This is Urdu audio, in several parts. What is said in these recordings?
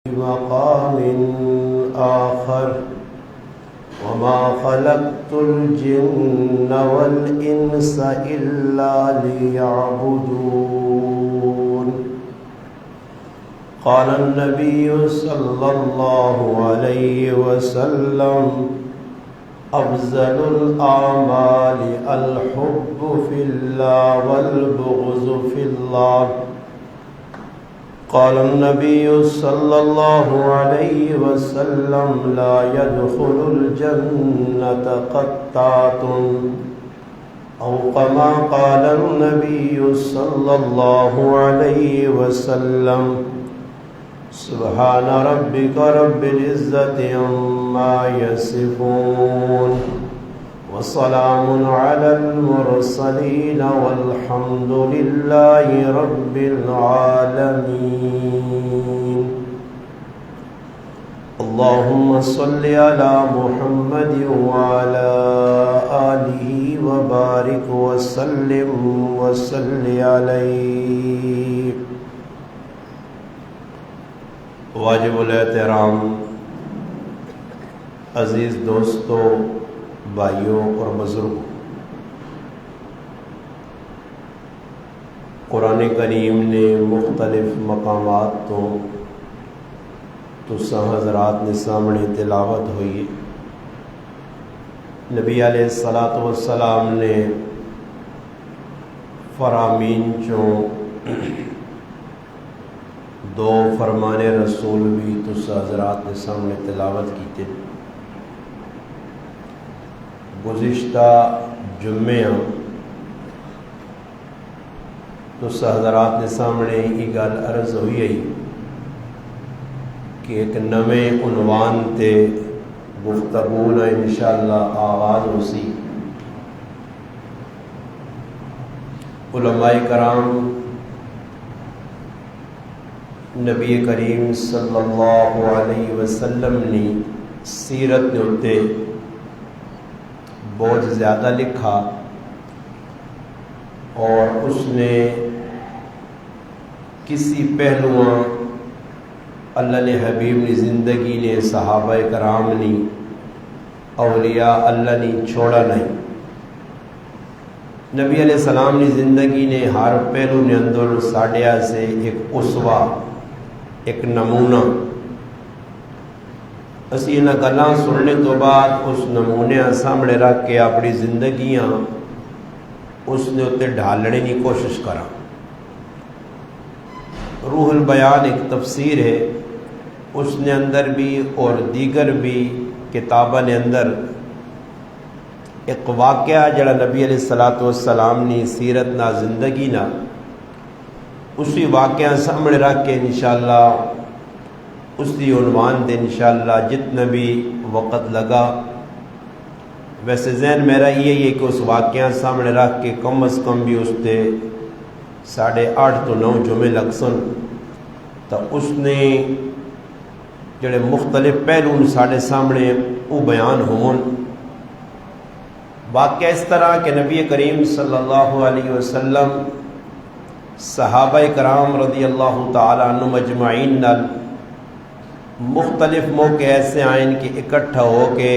مقام آخر وما خلقت الجن والإنس إلا ليعبدون قال النبي صلى الله عليه وسلم أفضل الأعمال الحب في الله والبغض في الله قال النبي صلى الله عليه وسلم لا يدخل الجنة قطات أو كما قال النبي صلى الله عليه وسلم سبحان ربك رب العزة عما يصفون وسلام على المرسلين والحمد لله رب العالمين اللهم صل على محمد وعلى آله وبارك وسلم عليه واجب الاحترام عزیز دوستو، بھائیوں اور بزرگوں، قرآن کریم نے مختلف مقامات تو حضرات نے سامنے تلاوت ہوئی. نبی علیہ الصلاۃ والسلام نے فرامین چوں دو فرمان رسول بھی حضرات نے سامنے تلاوت کی تھی. گزشتہ جمعہ حضرات نے سامنے یہ گل عرض ہوئی ہے کہ ایک نویں عنوان تے گفتگو انشاءاللہ آغاز ہو سی. علماء کرام نبی کریم صلی اللہ علیہ وسلم نے سیرت کے اتنے بہت زیادہ لکھا اور اس نے کسی پہلو اللہ نے حبیب نے زندگی نے صحابہ کرام نے اولیاء اللہ نے چھوڑا نہیں. نبی علیہ السلام نے زندگی نے ہر پہلو نے اندر ساڑھیا سے ایک اسوہ، ایک نمونہ اسی انہاں گلاں سننے تو بعد اس نمونے سامنے رکھ کے اپنی زندگیاں اس نے اتنے ڈھالنے کی کوشش کرا. روح البیان ایک تفسیر ہے، اس نے اندر بھی اور دیگر بھی کتاباں نے اندر ایک واقعہ جڑا نبی علیہ الصلاۃ والسلام نے سیرت نہ زندگی نہ اسی واقعہ سامنے رکھ کے انشاءاللہ اس دی عنوان دے انشاءاللہ جتنا بھی وقت لگا. ویسے ذہن میرا یہ ہے کہ اس واقعہ سامنے رکھ کے کم از کم بھی اس دے 8.5 to 9 جمعے لگ سن تو اس نے جڑے مختلف پہلو ساڑھے سامنے وہ بیان ہون. واقعہ اس طرح کہ نبی کریم صلی اللہ علیہ وسلم صحابہ کرام رضی اللہ تعالیٰ عنہ مجمعین نال مختلف موقع ایسے آئیں کہ اکٹھا ہو کے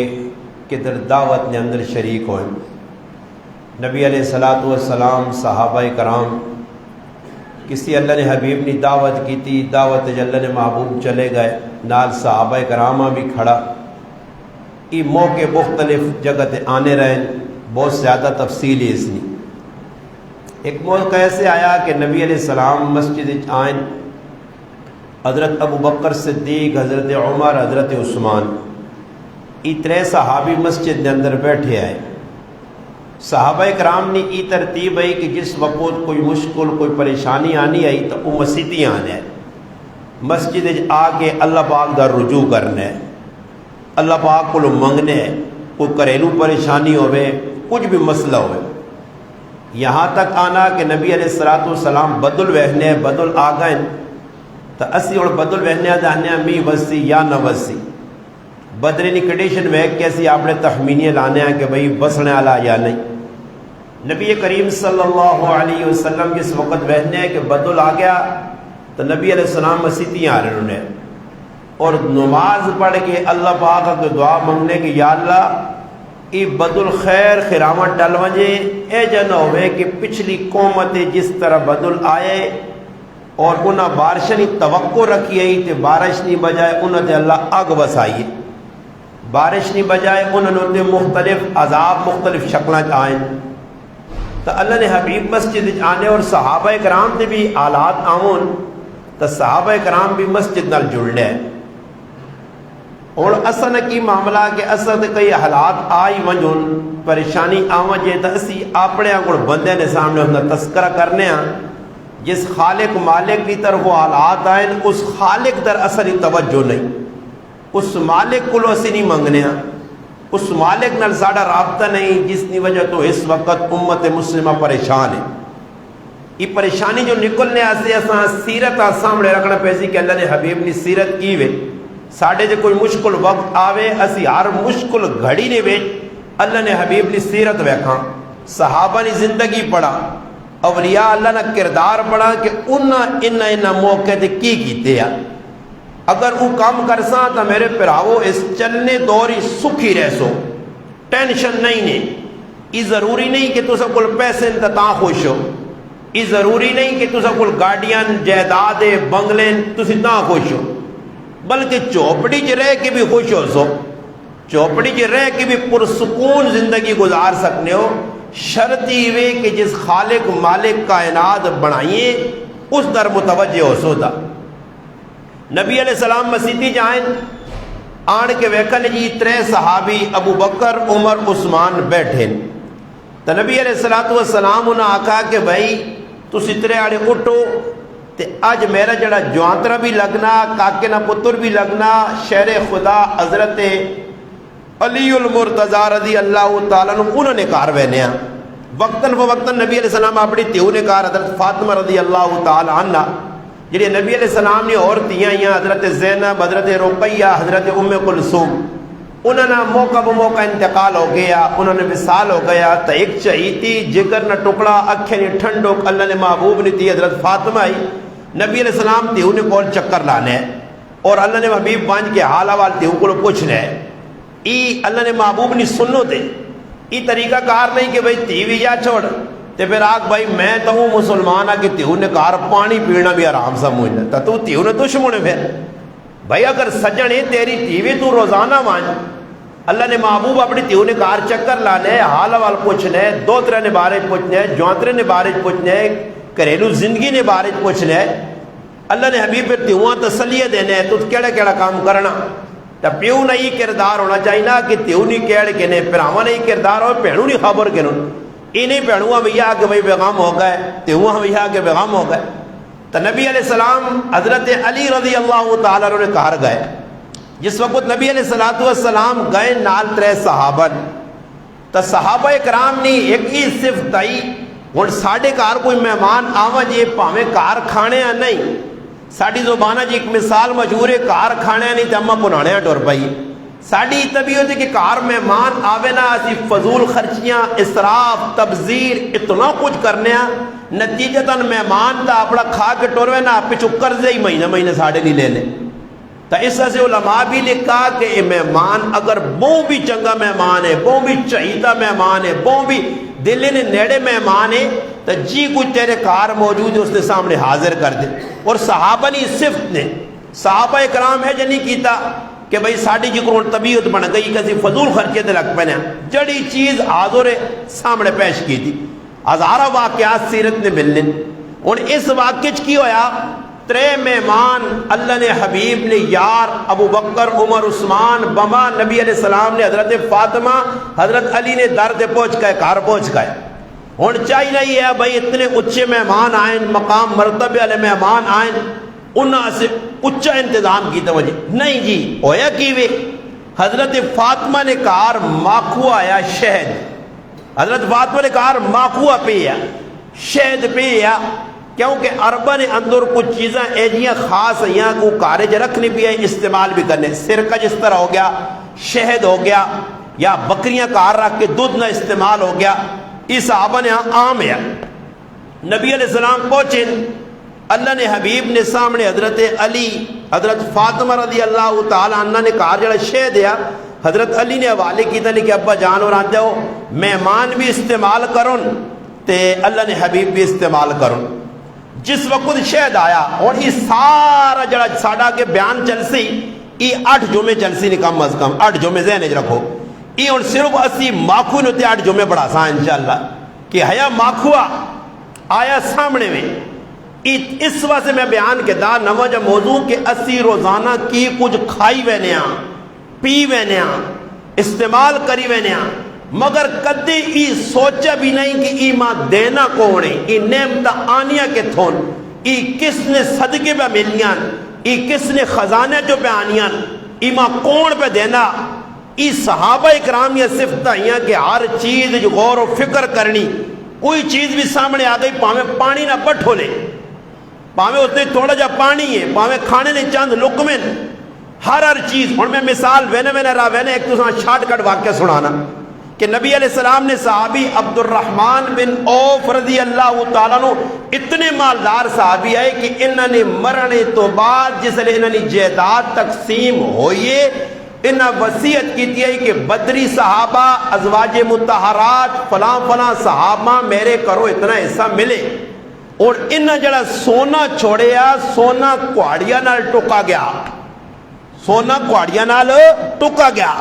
کدھر دعوت نے اندر شریک ہوئیں. نبی علیہ الصلاۃ والسلام صحابہ کرام کسی اللہ نے حبیب نے دعوت کی تھی، دعوت اللہ نے محبوب چلے گئے، نال صحابہ کرامہ بھی کھڑا. یہ موقع مختلف جگہ تے آنے رہے، بہت زیادہ تفصیلی اس نے. ایک موقع ایسے آیا کہ نبی علیہ السلام مسجد آئیں، حضرت ابو بکر صدیق، حضرت عمر، حضرت عثمان یہ 3 صحابی مسجد کے اندر بیٹھے آئے. صحابہ کرام نے یہ ترتیب ہے کہ جس وقت کوئی مشکل کوئی پریشانی آنی آئی تو وہ مسجدیں آنے ہے، مسجد آ کے اللہ پاک دا رجوع کرنا ہے، اللہ پاک کو منگنے ہے. کوئی گھریلو پریشانی ہوئے، کچھ بھی مسئلہ ہوئے، یہاں تک آنا کہ نبی علیہ الصلاۃ والسلام بدل وہنے بدل آ گئے تو اسی اور بدل وہنے دہنے می وسی یا نہ وسی بدرے کی کنڈیشن ویک کے اسی اپنے تخمینیے لانے ہیں کہ بھئی بسنے والا یا نہیں. نبی کریم صلی اللہ علیہ وسلم جس وقت وہنے کہ بدل آ گیا تو نبی علیہ السلام مسیطی آ رہے انہیں اور نماز پڑھ کے اللہ پاک کو دعا منگنے کہ یا اللہ ای بد الخیر خرامت ڈل وجے اے جن ہوئے کہ پچھلی قومت جس طرح بدل آئے اور انہاں بارشنی توقع رکھی ہے تے بارش نہیں بجائے انہاں تے اللہ اگ وسائی، بارش نہیں بجائے انہوں نے مختلف عذاب مختلف شکلیں آئیں۔ تو اللہ نے حبیب مسجد آنے اور صحابہ کرام تے بھی آلات آؤن تو صحابہ کرام بھی مسجد نال جڑنے ہیں۔ اور اصل کی معاملہ کہ اصل کئی حالات آئی ونجن پریشانی آوجے تو اسی اپنے کو بندے نے سامنے ہم تذکرہ کرنے ہیں جس خالق مالک کی طرف وہ حالات آئیں اس خالق در اصلی توجہ نہیں، اس مالک کو اسی نہیں منگنے ہیں، اس مالک نال ساڑا رابطہ نہیں جس کی وجہ تو اس وقت امت مسلمہ پریشان ہے۔ یہ پریشانی جو نکلنے آسے اساں سیرت سامنے رکھنا پیسی کہ اللہ نے حبیب نے سیرت کی وے ساڑھے جے کوئی مشکل وقت آوے اسی ہر مشکل گھڑی نے وے اللہ نے حبیب نے سیرت ویکھاں، صحابہ نے زندگی پڑھا، اولیاء اللہ نے کردار پڑھا کہ انہاں موقع تے کی کیتے ہیں۔ اگر وہ کام کرساں تو میرے پراؤ اس چلنے دوری سکھی رہ سو، ٹینشن نہیں نے۔ یہ ضروری نہیں کہ تسا کل پیسے انتہا خوش ہو، یہ ضروری نہیں کہ تسا کل گاڑیاں جائیداد بنگلے تسی تاں خوش ہو، بلکہ چوپڑی چ رہ کے بھی خوش ہو سو، چوپڑی چ رہ کے بھی پرسکون زندگی گزار سکنے ہو۔ شرط یہ کہ جس خالق مالک کائنات بنائیے اس در متوجہ ہو سو دا۔ نبی علیہ السلام مسیحی جائیں آن کے ویکن جی ترے صحابی ابو بکر عمر عثمان بیٹھیں تو نبی علیہ السلام انہاں آکھا کہ بھائی تو سترے آڑے اٹھو تے آج میرا جڑا جوانترہ بھی لگنا کاکے نہ پتر بھی لگنا شہر خدا حضرت علی المرتضی رضی اللہ تعالیٰ انہوں نے کار وینیا وقتاً فوقتاً نبی علیہ السلام اپنی تیو نے کار حضرت فاطمہ رضی اللہ تعالیٰ عنہ جنہیں نبی علیہ السلام نے اور تیاں حضرت زینب حضرت رقیہ حضرت ام کلثوم انہوں نے موقع بموقع انتقال ہو گیا، انہوں نے وصال ہو گیا تو ایک چہیتی جگر نہ ٹکڑا اکھیں نہ ٹھنڈک اللہ نے محبوب نے تھی حضرت فاطمہ ہی نبی علیہ السلام تیو نے کول چکر لانے ہے اور اللہ نے حبیب بانج کے حال حوال تیو کو پوچھنے ہے۔ ای اللہ نے محبوب نے سنو تے ای طریقہ کار نہیں کہ بھائی تی بھی یا چھوڑ تے پھر آگ بھائی میں تو ہوں مسلمان ہے کہ تیو نے کار پانی پینا بھی آرام سا مجھنا تو تیو نے دشمن ہے پھر بھائی اگر سجنے تیری تیوی تو روزانہ مانج اللہ نے محبوب اپنی تیو نے کار چکر لانے حال حوال پوچھنے دو ترہ نے بارے پوچھنے جوانترے نے بارے پوچھنے گھریلو زندگی نے بارے پوچھنے اللہ نے حبیب پھر تیوہاں تسلیہ دینے تو کیڑا کیڑا کام کرنا تو پیو نہیں کردار ہونا چاہیے نا کہ تیو نہیں کیڑ کے نے پراواں نہیں کردار ہو پہنو نہیں خبر کے نون ای نہیں پہنوہاں بھیا کہ بھائی بیغام ہو گئے تیوہاں بھیا کہ بیغام ہو گئے تو نبی علیہ السلام حضرت علی رضی اللہ تعالیٰ نے کہا گئے جس وقت نبی علیہ السلام گئے نال ترے صحابہ تو صحابہ کرام نے ایک ہی صفت دائی اور ساڑھے کار کوئی مہمان آوا جی پاویں کار کھانے ہیں نہیں ساڑھی زبانہ جی ایک مثال مشہور ہے کار کھانے ہیں نہیں تو اماں پنانے ہیں ٹور پائی ساڑھی طبیعت ہے کہ کار مہمان آوے نا اسی فضول خرچیاں اسراف تبذیر اتنا کچھ کرنے ہیں نتیجتاً مہمان تا اپنا کھا کے ٹوروے نا پچھو قرضے ہی مہینہ ساڑھے نہیں لے لیں تو اس سے علماء بھی لکھا کہ یہ مہمان اگر بہوں بھی چنگا مہمان ہے بہوں بھی چہیتا مہمان ہے بہوں بھی دلی نے نیڑے مہمان ہے تو جی کچھ تیرے کار موجود ہے اس نے سامنے حاضر کر دے اور صحابہ نے صفت نے صحابہ اکرام ہے جنہی کیتا کہ بھئی ساڑھی جی کرون طبیعت بن گئی کسی فضول خرچے دے لگ پہنے جڑی چیز حاضر سامنے پیش کی تھی ہزارہ واقعات سیرت نے ملنے اور اس واقعے کی ہویا ترے مہمان اللہ نے حبیب نے یار ابو بکر عمر عثمان بما نبی علیہ السلام نے حضرت فاطمہ حضرت علی نے در دے پہنچ گئے کار پہنچ گئے ہون چاہیے نہیں ہے بھائی اتنے اچھے مہمان آئیں مقام مرتبے والے مہمان آئیں انہاں سے اچھا انتظام کی توجہ نہیں جی ہویا کیوے حضرت فاطمہ نے کار ماکھو آیا شہد حضرت فاطمہ نے کار ماکھو پیا شہد پیا کیونکہ عربہ نے اندر کچھ چیزیں ایجیاں خاص ہیں کو کارج رکھنی بھی ہے استعمال بھی کرنے سرکہ جس طرح ہو گیا شہد ہو گیا یا بکریاں کار رکھ کے دودھ نہ استعمال ہو گیا اس صحابہ نے عام ہے نبی علیہ السلام پہنچے اللہ نے حبیب نے سامنے حضرت علی حضرت فاطمہ رضی اللہ تعالی عنہ نے کہا جڑا شے دیا حضرت علی نے حوالے کیتا نہیں کہ ابا جان اور آتے ہو مہمان بھی استعمال کرن تے اللہ نے حبیب بھی استعمال کرن. جس وقت شہد آیا اور یہ سارا جڑا ساڈا کے بیان چلسی یہ 8 جمعے چلسی نہیں کم از کم 8 جمعے ذہن وچ رکھو. یہ ہن صرف اسی ماکھو نے 8 جمعے پڑھا سا انشاءاللہ کہ حیا ماکھوا آیا سامنے میں. اس واسطے میں بیان کے دا نواں جا موضوع کہ اسی روزانہ کی کچھ کھائی وینیا پی وینیا استعمال کری وینیا مگر کدی ای سوچا بھی نہیں کہ ای ماں دینا کونے ای نعمت آنیا کے تھون ای کس نے صدقے پہ ملیاں ای کس نے خزانے جو پہ آنیاں ای ماں کون پہ دینا. ای صحابہ اکرام یہ صفت آئیاں کہ ہر چیز جو غور و فکر کرنی کوئی چیز بھی سامنے آ گئی پاویں پانی نہ بٹھو لے پاویں اس نے تھوڑا جا پانی ہے پاویں کھانے نے چند لقمے ہر چیز. اور میں مثال وینے رہا وینے ایک تو شارٹ کٹ واقعہ سنانا کہ نبی علیہ السلام نے صحابی عبد الرحمن بن عوف رضی اللہ تعالیٰ عنہ اتنے مالدار صحابی آئے کہ انہوں نے مرنے تو بعد جس لئے انہوں نے جائیداد تقسیم ہوئیے انہوں وصیت کی تھی کہ بدری صحابہ ازواج مطہرات فلاں فلاں صحابہ میرے کرو اتنا حصہ ملے. اور انہوں جڑا سونا چھوڑیا سونا کوڑیا نال ٹکا گیا سونا کوڑیا نال ٹکا گیا.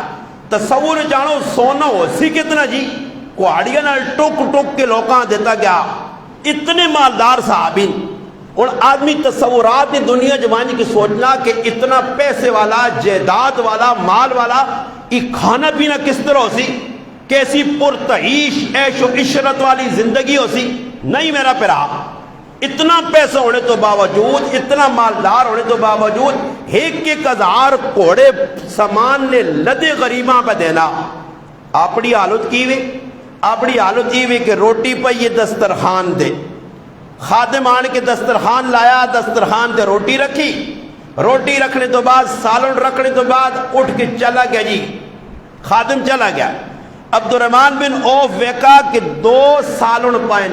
تصور جانو سونا ہو سی کتنا جی کوڑیا نال ٹک ٹک کے لوکاں دیتا گیا. اتنے مالدار صحابی اور آدمی تصورات دنیا جوانی کی سوچنا کہ اتنا پیسے والا جائیداد والا مال والا یہ کھانا پینا کس طرح ہو سی کیسی پرتعیش عیش و عشرت والی زندگی ہو سی. نہیں میرا پیرا اتنا پیسہ ہونے تو باوجود اتنا مالدار ہونے تو باوجود 1,000 کوڑے سامان نے لدے غریباں پہ دینا. اپنی حالت کی ہوئی کہ روٹی پہ یہ دسترخوان دے خادم آن کے دسترخوان لایا دسترخوان تے روٹی رکھی روٹی رکھنے تو بعد سالن رکھنے تو بعد اٹھ کے چلا گیا جی خادم چلا گیا. عبد الرحمن بن عوف ویکا کہ 2 سالن پائیں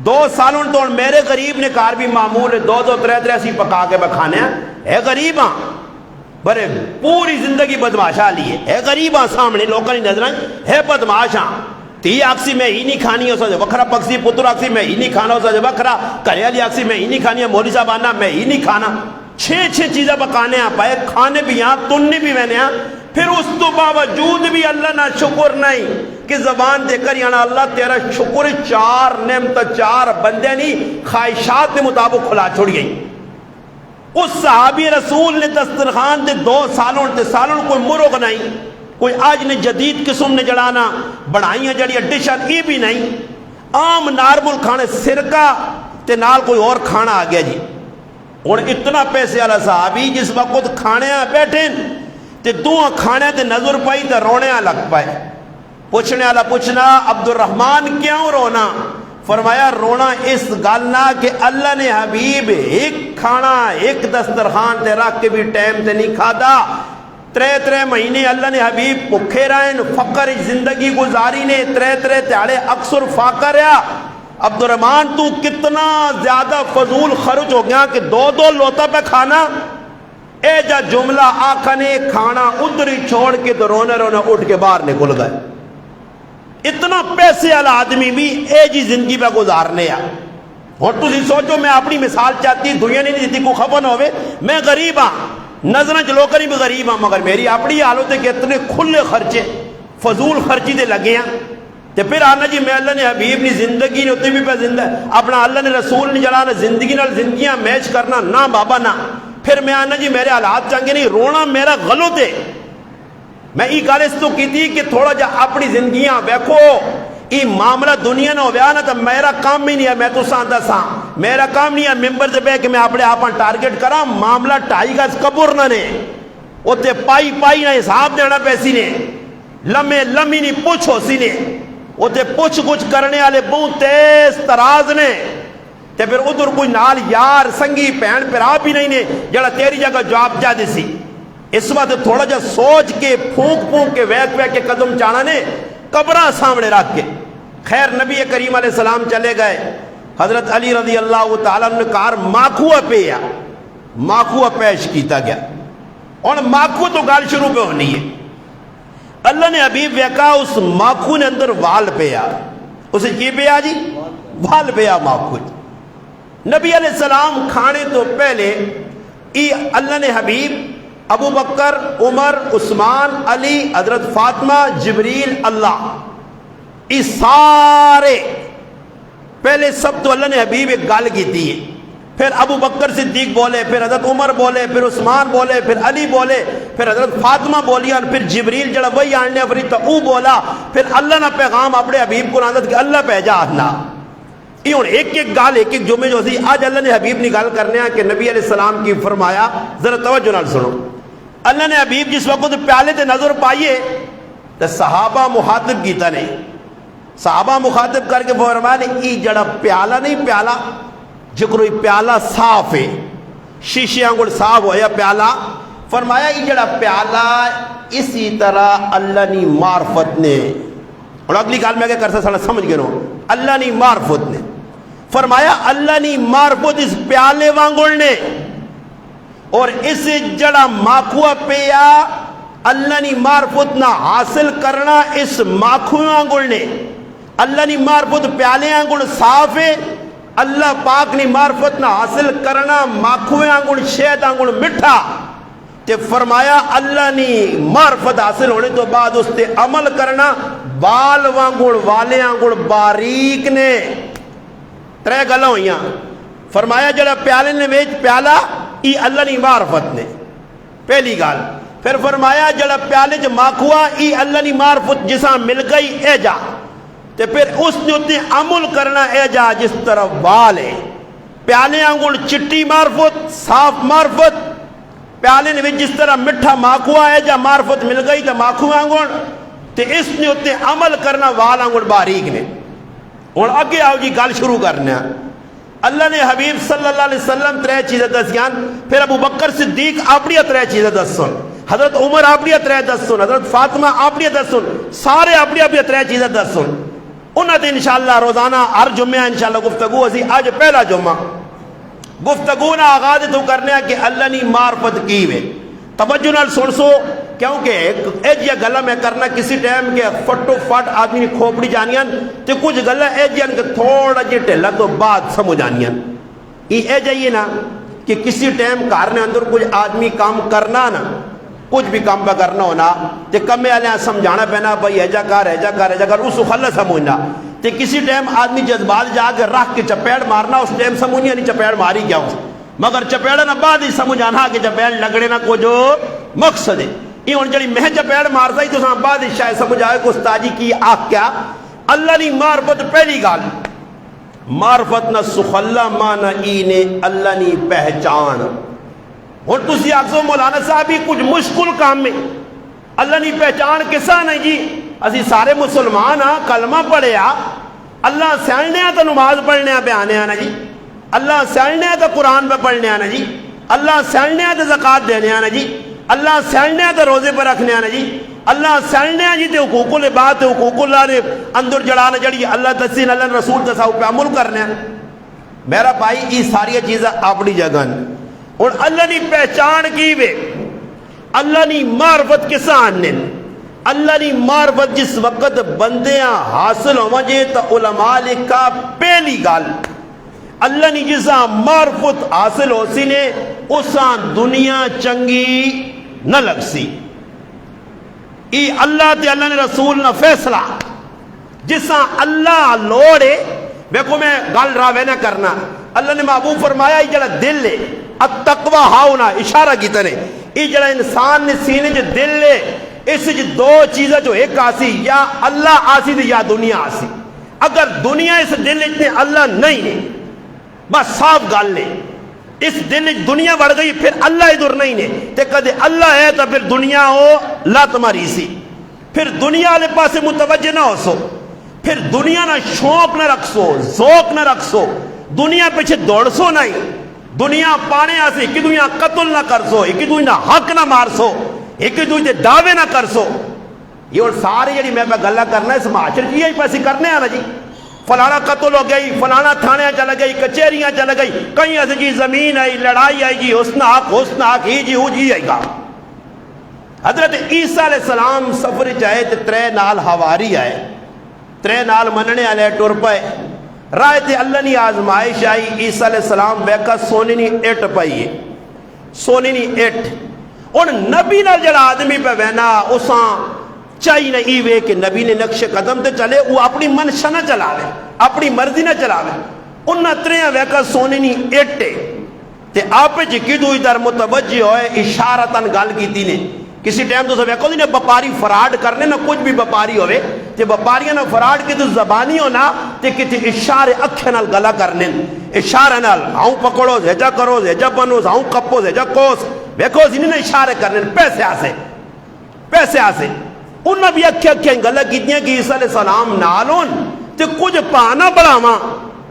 2 سالن تو میرے غریب نے کار بھی معمول ہے 2 3 اسی پکا کے بکھانے ہے غریب ہاں برے پوری زندگی بدماشا لیے ہے غریب ہاں سامنے لوگوں کی نظر ہے بدماش ہاں. تی آکسی میں ہی نہیں کھانی ہو سکے وکھرا پکسی پتر آکسی میں ہی نہیں کھانا ہو سکے وکھرا کریالی آکسی میں ہی نہیں کھانی ہے مولی صاحب آنا میں ہی نہیں کھانا 6 چیزیں پکانے ہیں پائے کھانے بھی یہاں تننے بھی میں نے ہاں. پھر اس تو باوجود بھی اللہ نہ شکر نہیں کہ زبان دے کر یعنی اللہ تیرا شکر 4 نعمت 4 بندے نہیں خواہشات کے مطابق کھلا چھوڑ گئی. اس صحابی رسول نے دسترخوان دے 2 سالن کوئی مرغ نہیں کوئی آج نے جدید قسم نے جڑانا بڑھائیاں جڑی ڈشاں یہ بھی نہیں عام نارمل کھانے سرکہ تے نال کوئی اور کھانا آ گیا جی. اور اتنا پیسے والا صحابی جس وقت کھانے بیٹھے تے 2 کھانے تے نظر پائی تے رونے لگ پائے. پوچھنے والا پوچھنا عبد الرحمن کیوں رونا فرمایا رونا اس گالنا کہ اللہ نے حبیب ایک کھانا ایک دسترخوان تے رکھ کے بھی ٹائم تے نہیں کھادا 3 مہینے اللہ نے حبیب بھکھے رہن فقر زندگی گزاری نے 3 تیاڑے اکثر فاقہ رہا. عبد الرحمن تو کتنا زیادہ فضول خرچ ہو گیا کہ 2 لوتا پہ کھانا اے جا جملہ آکھنے کھانا ادھر ہی چھوڑ کے تو رونے اٹھ کے باہر نکل گئے. اتنا پیسے والا آدمی بھی اے جی زندگی پہ گزارنے آ. اور تسی سوچو میں اپنی مثال چاہتی دنیا نہیں دیتی کو خفن ہوئے میں غریب ہاں نظریں چلو کری بھی غریب ہاں مگر میری اپنی حالت ہے کہ اتنے کھلے خرچے فضول خرچی دے لگے ہیں. تے پھر آنا جی میں اللہ نے حبیب نے زندگی نے اتنے بھی پہ زندہ اپنا اللہ نے رسول نے جلانا زندگی نال زندگیاں میچ کرنا نہ بابا نہ. پھر میں آنا جی میرے حالات چنگے نہیں رونا میرا غلط ہے. میں یہ گل اس تو کی تھی کہ تھوڑا جا اپنی زندگیاں ویکھو یہ معاملہ دنیا نہ ہویا نا تو میرا کام ہی نہیں ہے. میں تو سانتا سا میرا کام نہیں ہے ممبر سے بہ کہ میں اپنے آپ ٹارگٹ کرا معاملہ 2.5 گز قبر نہ نے اتنے پائی نہ حساب دینا پیسی نے لمے لمی نہیں پوچھ ہو سی نے اتنے پوچھ کچھ کرنے والے بہت تیز تراز نے تے پھر ادھر کوئی نال یار سنگی بہن پھرا بھی نہیں نے جڑا تیری جگہ جواب جا دے سی. اس وقت تھوڑا جا سوچ کے پھونک کے ویک کے قدم چانا نے قبرہ سامنے رکھ کے. خیر نبی کریم علیہ السلام چلے گئے حضرت علی رضی اللہ تعالیٰ نے کہا ماکھوا پیا، ماکھوا پیش کیتا گیا، اور ماکھو تو گال شروع پہ ہونی ہے۔ اللہ نے حبیب ویکا اس ماکھو نے اندر وال پیا، اسے کی پیا جی؟ وال پیا ماکھو۔ نبی علیہ السلام کھانے تو پہلے اللہ نے حبیب ابو بکر، عمر، عثمان، علی، حضرت فاطمہ، جبریل، اللہ، یہ سارے پہلے سب تو اللہ نے حبیب ایک گال کی تھی، پھر ابو بکر صدیق بولے، پھر حضرت عمر بولے، پھر عثمان بولے، پھر علی بولے، پھر حضرت فاطمہ بولی، اور پھر جبریل جڑا وہی آنے فرید تو او بولا، پھر اللہ نہ پیغام اپنے حبیب کو نازل کہ اللہ پہجا آنا۔ یہ ہوں ایک ایک گال ایک ایک جمعے جو سی آج اللہ نے حبیب نے گال کرنے ہیں کہ نبی علیہ السلام کی فرمایا، ذرا توجہ نال سنو۔ اللہ نے حبیب جس وقت پیالے تے نظر پائیے تو صحابہ مخاطب کیتا نہیں، صحابہ مخاطب کر کے فرمایا یہ جڑا پیالہ نہیں، پیالہ جکرو پیالہ صاف ہے، شیشے انگل صاف ہویا پیالہ، فرمایا یہ جڑا پیالہ اسی طرح اللہ نی معرفت نے، اور اگلی گال میں کیا کرتا ساڑھا سمجھ گئے نو، اللہ نی معرفت نے، فرمایا اللہ نی معرفت اس پیالے وانگل نے، اور اس جڑا ماکھوا پیا اللہ نی معرفت نہ حاصل کرنا اس ماکھویں آنگل نے، اللہ نی معرفت پیالے آنگل صاف ہے، اللہ پاک نی معرفت نہ حاصل کرنا ماکھویں آنگل شہد آنگل مٹھا، تے فرمایا اللہ نی معرفت حاصل ہونے تو بعد اس تے عمل کرنا بال وانگل والے آنگل باریک نے۔ ترے گلہ ہوئیاں، فرمایا جڑا پیالے نے ویچ پیالہ ای اللہ نی معرفت نے، پہلی گال۔ پھر فرمایا جڑا پیالے جو ماکھوا ای اللہ نی معرفت جساں مل گئی اے جا، تے پھر اس نے اتنے عمل کرنا اے جا جس طرح بال ہے، پیالے آنگل چٹی معرفت صاف معرفت، پیالے نے جس طرح مٹھا ماکھوا اے جا معرفت مل گئی تو ماکھوا آنگل، تے اس نے اتنے عمل کرنا وال آنگل باریک نے۔ اور اگے آؤ جی گال شروع کرنا، اللہ نے حبیب صلی اللہ علیہ وسلم ترے چیزیں دسیان، پھر ابو بکر صدیق اپنی ترے چیزیں دسن، حضرت عمر اپنی ترے دسن، حضرت فاطمہ اپنی دسن، سارے اپنی ترے چیزیں دسن۔ انہاں تے انشاءاللہ روزانہ ہر جمعہ انشاءاللہ گفتگو اسی آج پہلا جمعہ گفتگو نہ آغاز تو کرنے کہ اللہ نی معرفت کی وے، توجہ نال سن سو، کیونکہ اے جیا گلہ میں کرنا کسی ٹائم کے فٹو فٹ آدمی نے کھوپڑی جانیاں تے کچھ گلہ اے جیاں کہ تھوڑا جی ٹھلا تو بعد سمجھ آنیاں۔ یہ اے جائیے نا کہ کسی ٹائم کارنے اندر کچھ آدمی کام کرنا نا، کچھ بھی کام پہ کرنا ہونا تے کمے آلیاں سمجھانا پہنا بھائی ایجا کار اس خلہ سمجھنا، تے کسی ٹائم آدمی جذبات جا کے رکھ کے چپیڑ مارنا، اس ٹائم سمجھنی نہیں چپیڑ ماری کیا ہوں، مگر چپیڑا نہ بعد ہی سمجھ آنا کہ چپیڑ لگڑے نہ کو جو مقصد ہے۔ یہ ان جڑی میں چپیڑ مارتا ہی تو ساں بعد ہی شاید سمجھ آئے کہ استاجی کی آخ کیا، اللہ نی معرفت پہلی گال، معرفت نہ سخلہ مانا اینے اللہ نی پہچان۔ اور تسی آکسو مولانا صاحب ہی کچھ مشکل کام میں اللہ نی پہچان کسا نہیں جی، اسی سارے مسلمان ہاں کلمہ پڑھے آ، اللہ سیانے آ تو نماز پڑھنے آ بیانے آنا جی، اللہ سیانے آ تو قرآن پہ پڑھنے آنا جی، اللہ سیانے آ تو زکاة دینے آنا جی، اللہ سیانے آ تو روزے پر رکھنے آنا جی، اللہ سیانے آ جی تے حقوق العباد تے حقوق اللہ نے اندر جڑانا جڑی اللہ تسین اللہ رسول تصاو پہ عمل کرنے آنا۔ میرا بھائی یہ ساری چیزیں اپنی جگہ اور اللہ نی پہچان کی وے، اللہ نی معرفت کسا آنے، اللہ نی معرفت جس وقت بندیاں حاصل ہو مجھے تا علماء لکھا پہلی گال، اللہ نی جسا معرفت حاصل ہو سی نے اساں دنیا چنگی نہ لگ سی۔ ای اللہ تے اللہ نے رسول نہ فیصلہ جسا اللہ لوڑے، بیکو میں گال راوے نہ کرنا، اللہ نے محبوب فرمایا یہ جڑا دل ہے التقوی ہاؤنا، اشارہ کی طرح یہ جڑا انسان نے سینے جو دل ہے اس جو دو چیزیں جو ایک آسی، یا اللہ آسی یا دنیا آسی۔ اگر دنیا اس دل اتنے اللہ نہیں ہے، بس صاف گال لے، اس دل دنیا بڑھ گئی پھر اللہ ادھر نہیں ہے، تے کدے اللہ ہے تو پھر دنیا ہو لا تمہاری سی، پھر دنیا والے پاسے متوجہ نہ ہو سو، پھر دنیا نہ شوق نہ رکھ سو، ذوق نہ رکھ سو، دنیا پیچھے دوڑ سو نہیں، دنیا پانے آسے ایک دنیا قتل نہ کر سو، ایک دنیا حق نہ مار سو، ایک دنیا دعوے نہ کر سو۔ یہ اور سارے جڑی میں گلہ کرنا اس معاشر کی یہی پیسے کرنے آنا جی، فلانا قتل ہو گئی، فلانا تھانے چل گئی، کچہریاں چل گئی، کہیں ایسے جی زمین آئی، لڑائی آئی جی، حسن حق ہی جی ہو جی آئی گا۔ حضرت عیسیٰ علیہ السلام سفر چاہے تو ترے نال ہواری آئے، ترے نال مننے والے ٹر پائے، رائے تے اللہ نی آزمائش آئی، عیسیٰ علیہ السلام ویکا سونے نی اٹ پائیے، سونے نی اٹ، اور نبی نال جڑا آدمی پہ وینا اساں چاہی نہ ایوے کہ نبی نے نقش قدم تے چلے، وہ اپنی منشا نہ چلاوے، اپنی مرضی نہ چلاوے، انہاں تریاں ویکا سونے نی اٹے تے آپ جی کدو ادھر متوجہ ہوئے اشارتاً گل کیتی نے۔ کسی ٹائم تو سب ایک ہوتی نے بپاری فراڈ کرنے نہ کچھ بھی بپاری ہوئے تے بپاریاں نہ فراڈ کی تو زبانی ہونا تے کتی اشارے اکھے نال گلا کرنے، اشارے نال ہاؤں پکڑو زیجا کرو زیجا بنو ہاؤں کپو زیجا کوس بیکو زینی نے اشارے کرنے پیسے آسے، پیسے آسے۔ انہاں بھی اکھے اکھے گلا کیتیاں کہ عیسیٰ علیہ السلام نالون تے کچھ پانا بڑھاواں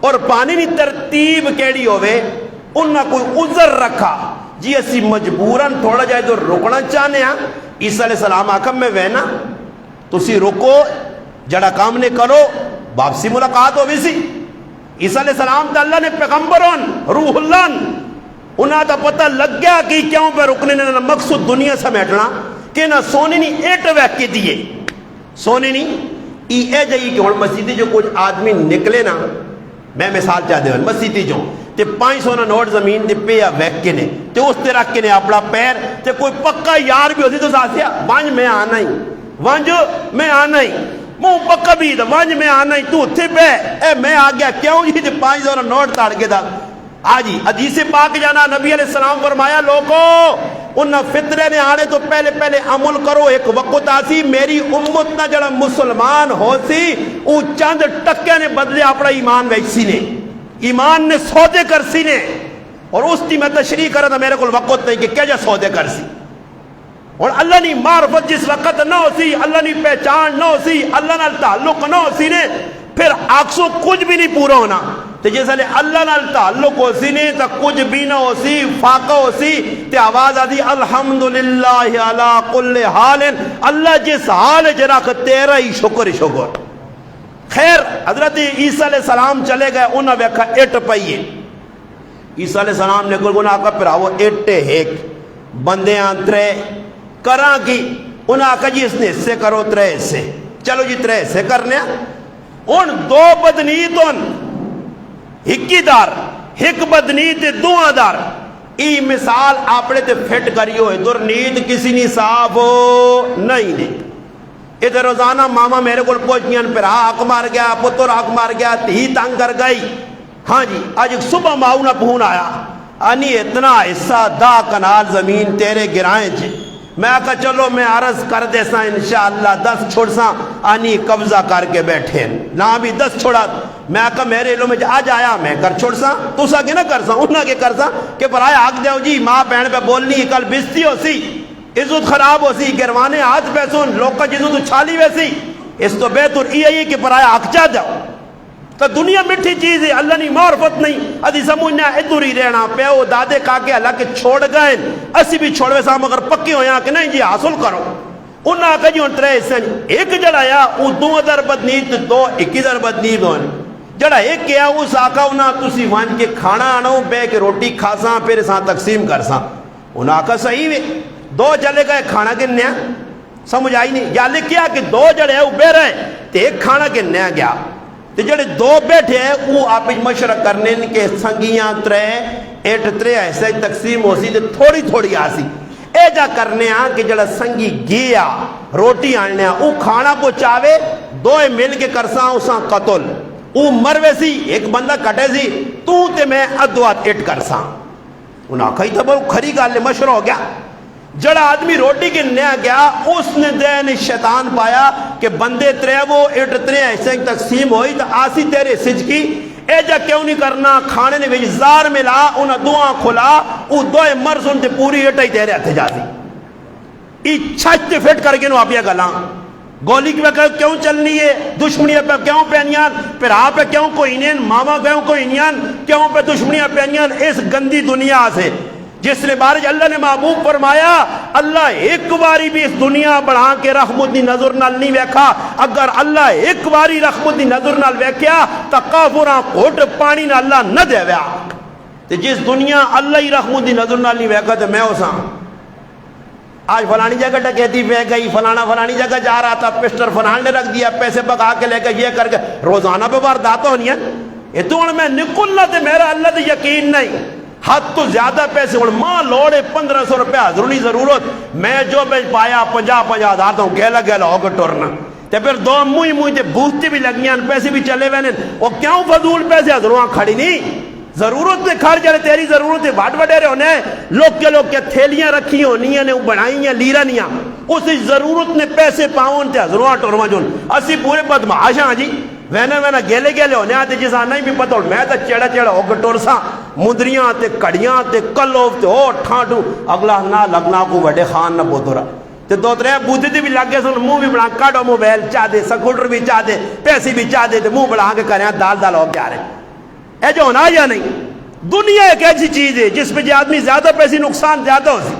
اور پانی نی ترتیب کیڑی ہوئے، انہاں کوئی عذر رکھا جی اسی مجبوراً تھوڑا جائے تو رکنا چاہنے ہیں۔ عیسیٰ علیہ السلام آکم میں وینا تسی رکو جڑا کام نے کرو واپسی ملاقات ہو بھی سی۔ عیسیٰ علیہ السلام تا اللہ نے پیغمبرون روح اللہ انہاں تا پتہ لگ گیا کہ کیوں پہ رکنے نے مقصود دنیا سمیٹنا کہ نہ سونے نی ایٹ ویک کے دیئے، سونے نی اے جائیے کہ ہون مسیدی جو کچھ آدمی نکلے نا، میں مثال چاہ دے ہوں مسیدی جو تے 500 نوٹ زمین تے پیا ویک کے نے تے اس تے رکھ کے نے اپنا پیر تے کوئی پکا یار بھی ہوتی تو ساسیا وانج میں آنا ہی، وانج میں آنا ہی، موں پکا بھی دا وانج میں آنا ہی، تو تھے پہ اے میں آ گیا کیوں جی تے 500 نوٹ تاڑ کے دا آجی حدیث پاک جانا نبی علیہ السلام فرمایا لوگو انہاں فطرے نے آنے تو پہلے عمل کرو، ایک وقت آسی میری امت نہ جڑا مسلمان ہو سی او چند ٹکے نے بدلے اپنا ایمان ویسی نے، ایمان نے سودے کر سی نے، اور اس کی میں تشریح کرا تھا میرے کو وقت نہیں کہ کیا جا سودے کر سی، اور اللہ نی معرفت جس وقت نہ ہو سی، اللہ نی پہچان نہ ہو سی، اللہ نال تعلق نہ ہو سی نے، پھر آکسو کچھ بھی نہیں پورا ہونا، تو جیسا لے اللہ نال تعلق ہو سی نے تو کچھ بھی نہ ہو سی، فاقہ ہو سی، تے آواز آدھی الحمدللہ علی کل حال، اللہ جس حال جناک تیرا ہی شکر شکر۔ خیر حضرت عیسیٰ علیہ السلام چلے گئے، انہاں ویکھا اٹ پئیے، عیسیٰ علیہ السلام نے کوئی گناہ کا پھراو اٹے ایک بندے آنترے کراں کی، انہاں کہا جی اس نے حصے کرو ترے حصے، چلو جی ترے حصے کرنے ان دو بدنیتون ہکی دار ہک بدنیت دعا دار، ای مثال آپڑے تے پھٹ کریو ہے در نیت کسی نہیں صاف ہو نہیں نے۔ ادھر روزانہ ماما میرے کو پوچھنیاں پھر آنکھ مار گیا پتر آنکھ مار گیا تھی تنگ کر گئی، ہاں جی آج ایک صبح ماؤں نہ پہون آیا آنی اتنا حصہ 10 کنال زمین تیرے گرائیں چھے، میں کہا چلو میں عرض کر دے سا انشاءاللہ 10 چھوڑ سا، آنی قبضہ کر کے بیٹھے نہ بھی 10 چھوڑا، میں کہا میرے علم میں آج آیا میں کر چھوڑ سا، تو سا کہ نہ کر سا انہاں کے کر سا کہ پر آیا حق دیو جی ماں بہن پہ بولنی کل بستی ہو سی، عزت خراب ہو سی، گروانے ہاتھ پیسون لوگ کا جزو تو چھالی ویسی، اس تو بہتر یہ کہ پر آیا حق چاہ جاؤ، تو دنیا مٹھی چیز ہے، اللہ نہیں معرفت نہیں، ادھی سمجھنا ادھر ہی رہنا پیو دادے کاکے اللہ کے چھوڑ گئے، اسی بھی چھوڑوے سا مگر پکی ہو یہاں کہ نہیں جی حاصل کرو، انہاں کہا جی ان ترے حصے ایک جڑا یا او 2 بدنیت 2 21 بدنیت ہونے، جڑا ایک کیا اس آقا انہاں تسی وان کے کھانا آنو بے کے روٹی کھاساں پھر ساں تقسیم کرساں، انہاں کہا صحیح ہے 2 چلے گئے کھانا کے نیا سمجھ آئی نہیں، یا لکھیا کہ 2 جڑے ہیں وہ بے رہے تے ایک کھانا کے نیا گیا، تے جڑے 2 بیٹھے ہیں وہ آپ مشورہ کرنے کے سنگیاں ترے ایٹ ترے ایسے تقسیم ہو سی تے تھوڑی تھوڑی آسی، اے جا کرنے ہاں کہ جڑا سنگی گیا روٹی آنے ہاں او کھانا کو چاہوے 2 مل کے کرساں اساں قتل، او مروے سی ایک بندہ کٹے سی تو تے میں ادوات ایٹ کرساں، انہاں کہی تھا بہت کھری گالے مشورہ ہو گیا، جڑا آدمی روٹی کے نیا گیا اس نے دین شیطان پایا کہ بندے ترے وہ اٹ ترے ایسے تقسیم ہوئی تو آسی تیرے سج کی، اے جا کیوں نہیں کرنا کھانے نے بھی زار ملا انہاں دعا کھلا او 2 مرز ان تے پوری اٹھائی تیرے ہتھے جا دی، ای چھچ فٹ کر کے نو آپ یہ گلاں گولی کی وقت کیوں چلنی ہے، دشمنیاں پہ کیوں پہنیان، پھر آپ پہ کیوں کوئی نہیں، ماما کیوں کوئی نہیں، کیوں پہ دشمنیاں پہنیان، اس گندی دنیا سے جس نے بارج اللہ نے محبوب فرمایا اللہ ایک باری بھی اس دنیا بڑھا کے رحمت دی نظر نال نہیں ویکھا، اگر اللہ ایک باری رحمت دی نظر نال ویکھیا تا کافراں کوٹ پانی نال اللہ نہ دے ویا، تے جس دنیا اللہ ہی رحمت دی نظر نال نہیں ویکھا تے میں اساں آج فلانی جگہ ڈکیتی پہ گئی، فلانا فلانی جگہ جا رہا تھا، پسٹر فلان نے رکھ دیا، پیسے بگا کے لے کے یہ کر کے روزانہ پہ واردات ہونی ہے، یہ تو میں نکلنا تے میرا اللہ تے یقین نہیں، حد تو زیادہ پیسے ہوں ماں لوڑے 1500 روپے حضرونی ضرورت، میں جو بیچ پایا 50,000 تو گیلا گیلا ہو کے ٹورنا تے پھر دو موئی تے بوستے بھی لگیاں، پیسے بھی چلے ہوئے وہ کیوں فضول پیسے حضروں کھڑی نہیں، ضرورت میں خرچ ہے، تیری ضرورت ہے واٹ وڈیرے ہونے لوگ کے تھیلیاں رکھی ہونی ہیں بنائی ہیں لیرا نہیں اس ضرورت نے پیسے پاؤں تے حضروں ٹورما جون اسی پورے بدمعاش ہاں جی، وینا گیلے گیلے ہونے آتے جس آنا ہی بھی پتہ ہوں میں تا چیڑا چیڑا ہو کے ٹور سا مندریاں تے کڑیاں تے کلوف تے او ٹھانٹو اگلا نہ لگنا کو وڈے خان نہ بودورا تے دو ترے بودھے تے بھی لگ گئے سن منہ بھی بنا کاٹو موبائل چاہ دے سکوٹر بھی چاہ دے پیسے بھی چاہ دے تے منہ بڑھا کے کریں دال ہو کے آ رہے اے جو ہونا یا نہیں، دنیا ایک ایسی چیز ہے جس پہ جو آدمی زیادہ پیسے نقصان زیادہ ہو سی،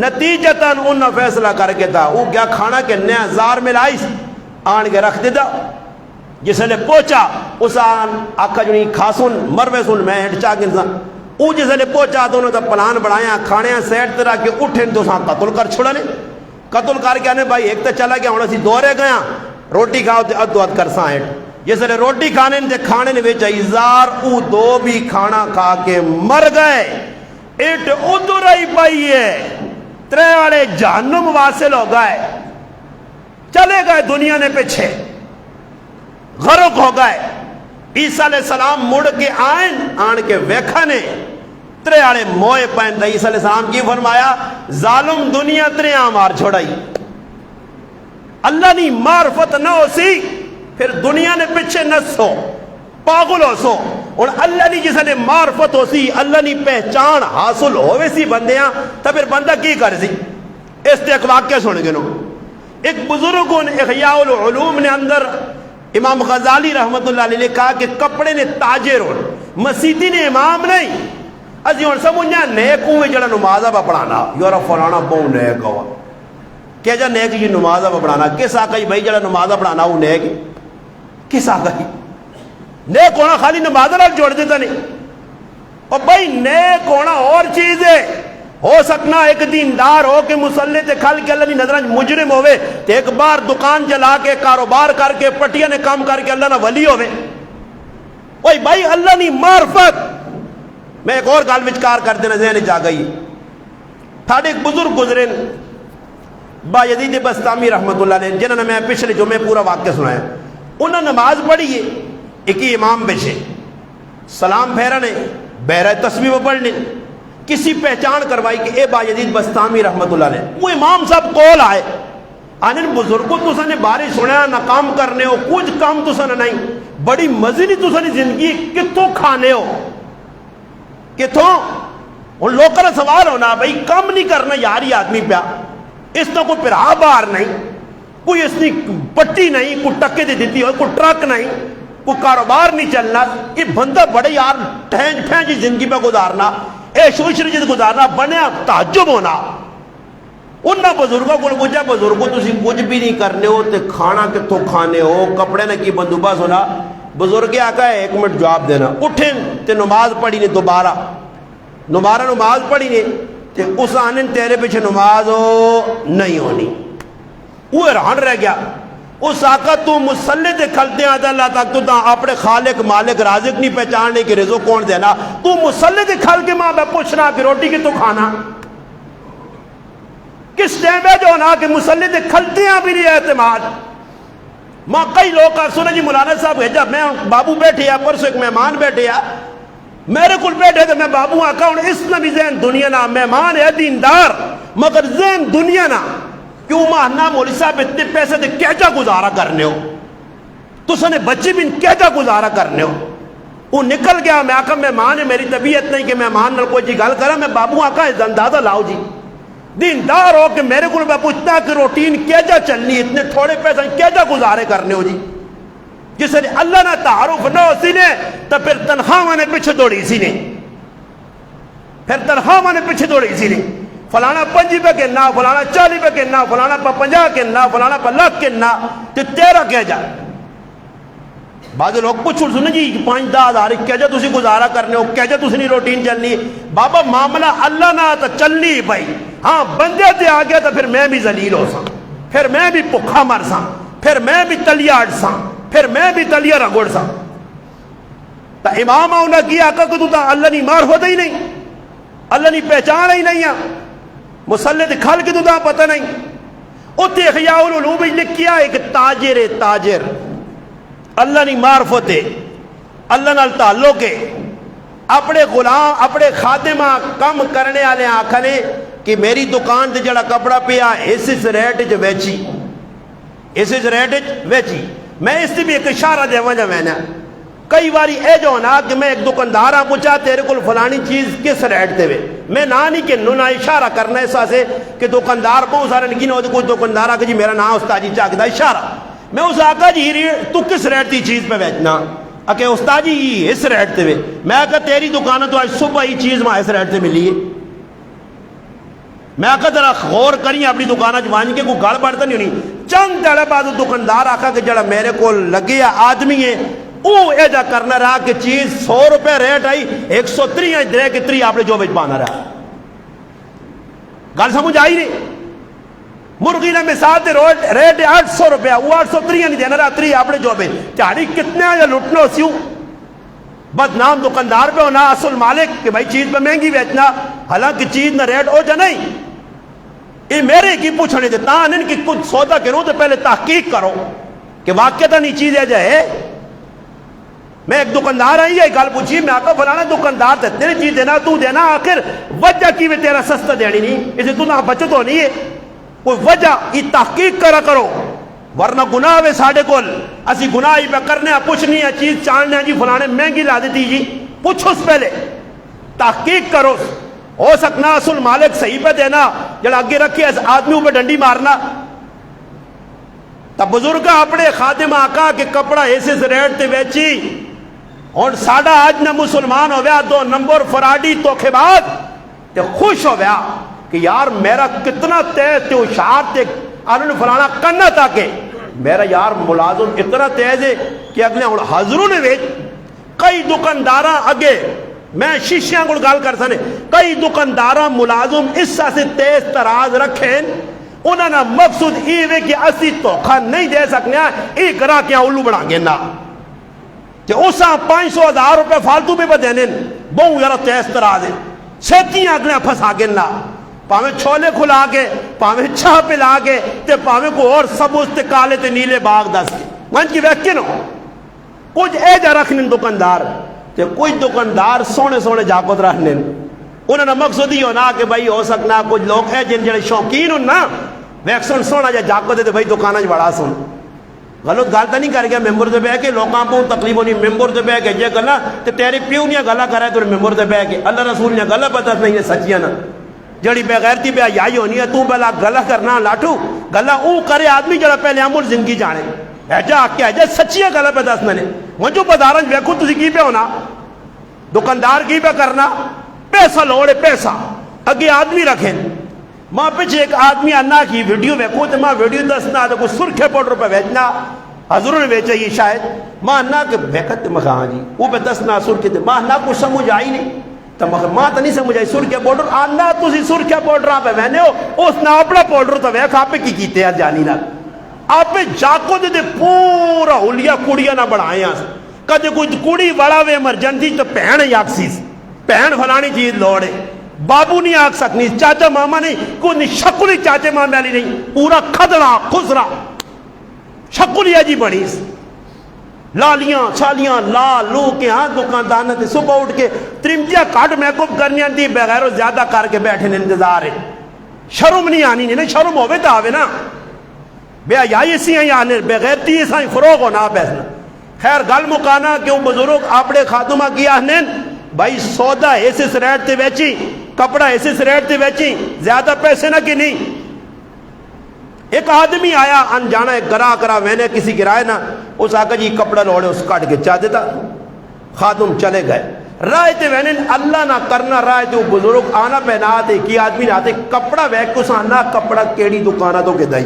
نتیجتاً انہوں فیصلہ کر کے تھا وہ کیا کھانا کے نیا زار میں لائی آن کے رکھ دیتا، جس نے پوچھا اس آن آکھا جو نہیں کھاسن مروے سن میں ہٹ چاہ گنسان وہ جس نے پوچھا تو انہوں نے پلان بڑھایا کھانے سیٹ طرح کے اٹھیں تو سان قتل کر چھوڑا نے قتل کر کے آنے بھائی ایک تو چلا گیا ہونا سی دورے گیا روٹی کھاؤ تے ادو اد کر سان ہٹ جس نے روٹی کھانے تے کھانے نے بیچا ازار او دو بھی کھانا کھا کے مر گئے اٹ ادھر ہی پائی ہے ترے والے جہنم واصل ہو گئے چلے گئے دنیا نے پیچھے غرق ہو گئے عیسیٰ علیہ السلام مڑ کے آن کے ویکھا نے ترے والے موئے پہن دا عیسیٰ علیہ السلام کی فرمایا ظالم دنیا ترے مار چھوڑائی اللہ نہیں معرفت نہ ہو سی پھر دنیا نے پیچھے نہ سو پاگل ہو سو اور اللہ نہیں جس نے معرفت ہو سی اللہ نہیں پہچان حاصل ہوئے سی بندیاں تا پھر بندہ کی کر سی اس تے ایک واقعہ سن گنو ایک بزرگ احیاء العلوم نے اندر امام غزالی رحمت اللہ علیہ نے کہا کہ کپڑے نے تاجر ہو مسیدی نے امام نہیں ازی ہوں سمجھا نیکوں میں جڑا نمازہ با پڑھانا یورا فلانا بہو نیک ہوا کیا جا نیک جی نمازہ با پڑھانا کس آقا ہی بھائی جڑا نمازہ پڑھانا وہ نیک کس آقا ہی نیک ہونا خالی نمازہ نال جوڑ دیتا نہیں اور بھائی نیک ہونا اور چیز ہے ہو سکنا ایک دیندار ہو کہ مسلح تے کھل کے اللہ نے نظران مجرم ہوئے تے ایک بار دکان جلا کے کاروبار کر کے پٹیا نے کام کر کے اللہ نہ ولی ہوئے اوہ بھائی اللہ نے معرفت میں ایک اور گال وچکار کر دینا ذہن جا گئی تھاڑے ایک بزرگ گزرے با یزید بستامی رحمت اللہ علیہ جنہوں نے میں پچھلے جمعے پورا واقعہ سنایا انہوں نے نماز پڑھی ہے ایک ہی امام بیچے سلام پھیرانے بہرہ تسبیح پڑھنے کسی پہچان کروائی کہ اے با یزید بستامی رحمت اللہ علیہ وہ امام صاحب کول آئے آنے بزرگوں تو سنے باری سنیا نہ کام کرنے ہو کچھ کام تو سنے نہیں بڑی مزیدی تو سنے زندگی کتوں کھانے ہو کتوں ان لوگ کا سوال ہونا بھئی کام نہیں کرنا یاری آدمی پیا اس نے کوئی پرا بار نہیں کوئی اس نے پٹی نہیں کوئی ٹکے دے دیتی ہو کوئی ٹرک نہیں کوئی کاروبار نہیں چلنا یہ بندہ بڑے یار ٹھینج پھینجی زندگی پہ گزارنا اے شوشر جد گزارنا بنے تعجب ہونا انہاں بزرگوں کو پوچھا بزرگوں تسی کچھ بھی نہیں کرنے ہو تے کھانا کتوں کھانے ہو کپڑے نے کی بندوبست ہونا بزرگ آقا ہے 1 منٹ جواب دینا اٹھیں تے نماز پڑھی نے دوبارہ نماز پڑھی نے تے اس آنے تیرے پیچھے نماز ہو نہیں ہونی وہ حیران رہ گیا اس آقا تو مسلح دے کھلتے ہیں اللہ تک تو تا اپنے خالق مالک رازق نہیں پہچاننے کی رزق کون دینا تو مسلح دے کھل کے ماں بے پوچھنا کہ روٹی کی تو کھانا کس ٹائم ہے جو ہونا کہ مسلح دے کھلتے ہیں بھی نہیں اعتماد ماں کئی لوگ کا سنا جی مولانا صاحب بھیجا میں بابو بیٹھے یا پرسوں ایک مہمان بیٹھے یا میرے کل بیٹھے تھے میں بابو آقا ہوں اس نے بھی ذہن دنیا نا مہمان ہے دیندار مگر ذہن دنیا نا کیوں ماہنا مولی صاحب اتنے پیسے دے کیجا گزارا کرنے ہو تو سنے بچے بھی کیجا گزارا کرنے ہو وہ نکل گیا میں آقا مہمان ہے میری طبیعت نہیں کہ مہمان نل کوئی جی گل کرا میں بابو آقا ہے اندازہ لاؤ جی دیندار ہو کہ میرے کو میں پوچھتا کہ روٹین کیجا چلنی اتنے تھوڑے پیسے کیجا گزارے کرنے ہو جی جس نے اللہ نہ تعارف نہ ہو سی نے تو پھر تنخواہ نے پیچھے دوڑی سی نے پھر تنخواہ مانے پیچھے دوڑے اسی لیے فلانا 5 روپے کہنا فلانا 40 روپے کہنا فلانا پا 50 کہنا فلانا پا لاکھ کہنا تو تیرا کہہ جا بعض لوگ پوچھ سنے جی 5-10 ہزار کہہ جا تسی گزارا کرنے ہو کہہ جا تسی نہیں روٹین چلنی بابا معاملہ اللہ نہ تو چلنی بھائی ہاں بندے تے آ گیا تو پھر میں بھی ذلیل ہو سا پھر میں بھی پکھا مر سا پھر میں بھی تلیا اڑ سا پھر میں بھی تلیا رگڑ سا تا امام آؤں نہ کیا کہ تو تا اللہ نہیں مار ہوتا ہی نہیں اللہ نہیں پہچان ہی نہیں ہے مسلط کھل کے تو تا پتہ نہیں اتے احیاء العلوم لکھیا ایک تاجر اللہ نہیں معرفت اللہ نال تعلق ہے اپنے غلام اپنے خادمہ کم کرنے والے آکھنے کہ میری دکان تے جڑا کپڑا پیا اس rate which ویچی us rate which ویچی میں اس سے بھی ایک اشارہ دے وجہ میں نے کئی باری اے جو نا کہ میں ایک دکاندار پوچھا تیرے کو فلانی چیز کس ریٹ تے وے میں نہ نہیں کہ نہ اشارہ کرنا ایسا سے کہ دکاندار بہت سارے نگین ہوتے کوئی دکاندار آ کہ جی میرا نام استاد جی چاک دا اشارہ میں اس آقا جی تو کس ریٹ کی چیز پہ بیچنا کہ استاد جی اس ریٹ تے وے میں کہا تیری دکان تو آج صبح ہی چیز میں اس ریٹ تے ملی ہے میں کہا ذرا غور کری اپنی دکان جوان کے کوئی گل بڑھتا نہیں ہونی چند دڑے بعد دکاندار آکھا کہ جڑا میرے کو لگے آدمی ہے وہ ایجا کرنا رہا کہ چیز 100 روپے ریٹ آئی 130 درے کی 3 آپ نے جو بچ پانا رہا گل سمجھ آئی نہیں مرغی نے مثال دے ریٹ 800 روپے وہ 830 نہیں دینا رہا 3 آپ نے جو بچ چاڑی کتنے یا لٹنو سیوں بدنام دکاندار پہ ہونا اصل مالک کہ بھائی چیز پہ مہنگی بیچنا حالانکہ چیز نہ ریٹ ہو جا نہیں یہ میرے کی پوچھنے دے تاں ان کی کچھ سودا کرو تو پہلے تحقیق کرو کہ واقعہ تا نہیں چیز ہے جائے میں ایک دکاندار آئی ہے گل پوچھی میں آقا فلانا دکاندار تے تیری چیز دینا تو دینا آخر وجہ کی میں تیرا سستا دینی نہیں اسے تو نہ بچت ہونی ہے کوئی وجہ یہ تحقیق کرا کرو ورنہ گناہ وے ساڑھے کول اسی گناہ ہی پہ کرنے پوچھنی ہے چیز چاننے جی فلانے مہنگی لا دیتی جی پوچھو اس پہلے تحقیق کرو ہو سکنا اصل مالک صحیح پہ دینا جڑا آگے رکھے اس آدمیوں پہ ڈنڈی مارنا تب بزرگ اپنے خادم آقا کہ کپڑا ایسے سے ریٹ تے بیچی اور ساڑھا آج نہ مسلمان ہو گیا 2 نمبر فراڈی توکھے بعد تے خوش ہو گیا کہ یار میرا کتنا تیز تے اشار تے انہوں نے فلانا کرنا تھا کہ میرا یار ملازم اتنا تیز ہے کہ اگلے حضروں نے بیچ کئی دکانداراں اگے میں شیشیاں کو گال کر سنے کئی دکانداراں ملازم اس سے تیز تراز رکھیں انہوں نے مقصود یہ کہ اسی توکھا نہیں دے سکنے ایک راہ کیا الو بڑھا گے نا کہ اساں 500,000 روپے فالتو پہ دینے بہو یارا تیز تراز ہے چھتیاں اگلے پھنسا گے نا پاویں چھولے کھلا کے پاویں چھاہ پلا کے تے پاویں کو اور سبز تے کالے تے نیلے باغ دس کے وہاں کی ویکن ہو کچھ اے جا رکھنے دکاندار تے کچھ دکاندار سونے سونے جاکت رکھنے انہوں نے مقصد ہی ہونا کہ بھائی ہو سکنا کچھ لوگ ہیں جن جڑے شوقین ہوں نا ویکسن سونا جا جاکت تے بھائی دکانہ بڑا سن غلط گالتا نہیں کر گیا ممبر دے بے کے لوگاں کو تکلیف ہونی ممبر دے بے کے یہ گلا تے تیری پیو نہیں گلا کرا ہے تو ممبر دے بے کے اللہ رسول نے گلا پتہ نہیں ہے سچیاں نا جڑی بغیرتی پہ آئی ہونی ہے تو بلا گلا کرنا لاٹھو گلا او کرے آدمی جڑا پہلے عمر زندگی جانے ایجا کیا ہے سچیاں گلا پہ دس میں نے وہ جو بازارن ویکھو تسی کی پہ ہونا دکاندار کی پہ کرنا پیسہ لوڑے پیسہ اگے آدمی رکھیں ماں پیچھے ایک آدمی آنا کی ویڈیو ویکھو تو ماں ویڈیو دسنا تو کوئی سرخے پاؤڈر پہ بیچنا حضروں نے بیچا یہ شاید ماں نہ کہ ویکھت مخاں جی وہ پہ دسنا سرخے تے ماں نہ کچھ سمجھ آئی نہیں تو ماں تو نہیں سمجھ آئی سرخے پاؤڈر آنا تسی سرخے پاؤڈر پہ بہنے ہو اس نے اپنا پاؤڈر تو ویکھ آپ کی کیتے ہیں جانی نہ آپ جاکو دے پورا ہولیا کڑیاں نہ بڑھائیں کدے کوئی کڑی بڑا وے ایمرجنسی تو پہن یاکسیس پہن فلانی چیز لوڑے بابو نہیں آگ سکنی چاچا ماما نہیں کوئی شکلی چاچے ماما علی نہیں پورا کھدڑا خسرا شکلی جی بڑی لالیاں چھالیاں لال لو کے ہاں دکاندار نے صبح اٹھ کے ترمجیا کاٹ میک اپ کرنی آتی بغیر زیادہ کر کے بیٹھے نے انتظار ہے شرم نہیں آنی نہیں شرم ہوئے تو آوے نا بے آئی اسی ہیں آنے بغیر تی سائیں فروغ ہونا پیسنا خیر گل مکانا کیوں بزرگ اپنے خاتمہ کیا نے بھائی سودا ایسے سے ریٹ تے بیچی کپڑا ایسے سے ریٹ تے بیچی زیادہ پیسے نہ کی نہیں ایک آدمی آیا انجانا ایک گراہ کرا میں نے کسی گرائے نا اس آقا جی کپڑا لوڑے اس کاٹ کے چاہ دیتا خاتم چلے گئے رائے تے وینن اللہ نہ کرنا رائے تے بزرگ آنا پہنا تے کی آدمی آتے کپڑا ویک اس آنا کپڑا کیڑی دکانہ تو کے دائی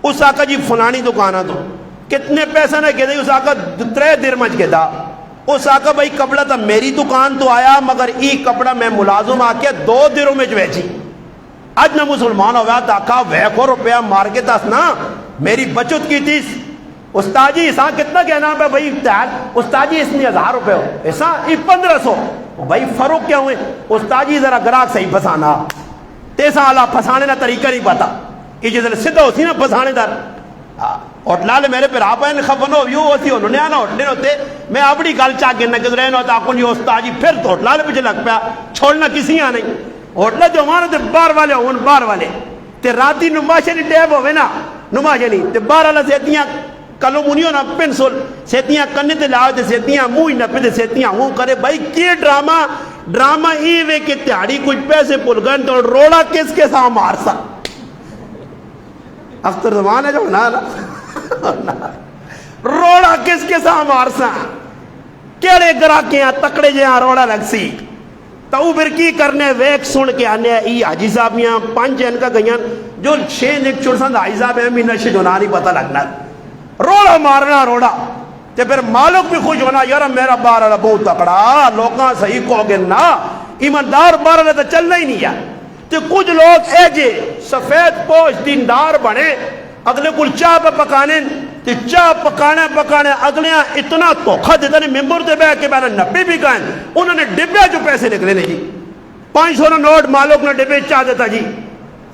اس آقا جی فلانی دکانہ تو کتنے پیسہ نہ کے دائی اس آقا 3 درمج کے دا اس آقا بھائی کپڑا تا میری دکان تو آیا مگر ای کپڑا میں ملازم آکے 2 درمج ویچی آج نہ مسلمان ہویا داکا ویکو روپیہ مار کے تاس نا میری بچت کی تیس استاد جی ایسا کتنا کہنا ہے بھائی استاد جی اس نے 1000 روپے ہو ایسا 1500 بھائی فرق کیا ہوئے استاد جی ذرا گراہک صحیح پھسانا تیسا آلہ پھسانے نا طریقہ نہیں پتا کہ جیسے سدھا ہوتی نا پھسانے در ہوٹلال میرے پر آپ ہیں خفنو یوں ہوتی انہوں نے آنا ہوٹلین ہوتے میں اپنی گل چاہ گرنا کس رہے ہوتا آکھوں جی استاد جی پھر تو ہوٹلال پچھے لگ پیا چھوڑنا کسی آ نہیں ہوٹلہ جو ہمارا تے بار والے ہون بار والے تے راتی نماشے نہیں ٹیب ہوئے نا نماشے نہیں تے بار والا سیتیاں کلو منیوں نا پنسل سیتیاں کرنے تے لاؤ تے سیتیاں موئی نہ پہ سیتیاں ہوں کرے بھائی کی ڈرامہ ہی وے کہ تیاری کچھ پیسے پل گئن تو روڑا کس کے ساں مارسا اختر زمان ہے جو نا روڑا کس کے ساں مارسا کیڑے گراکیاں تکڑے جہاں روڑا لگ سی تو پھر کی کرنے ویک سن کے آنے ای حاجی صاحب یہاں 5 ان کا گئیاں جو 6 ایک چڑسان حاجی صاحب ہے میں نشے جونا نہیں پتہ لگنا روڑا مارنا روڑا تے پھر مالک بھی خوش ہونا یار میرا بارہ بہت تکڑا لوگاں صحیح کو گرنا ایماندار بارہ تو چلنا ہی نہیں ہے تے کچھ لوگ اے جے سفید پوش دیندار بنے اگلے کل چاہ پہ پکانے تے چاہ پکانے اگلیاں اتنا توخہ دیتا نے ممبر تے بے کے بینا 90 بھی کہیں انہوں نے ڈبے جو پیسے نکلے نہیں جی 500 نوٹ مالک نے ڈبے چاہ دیتا جی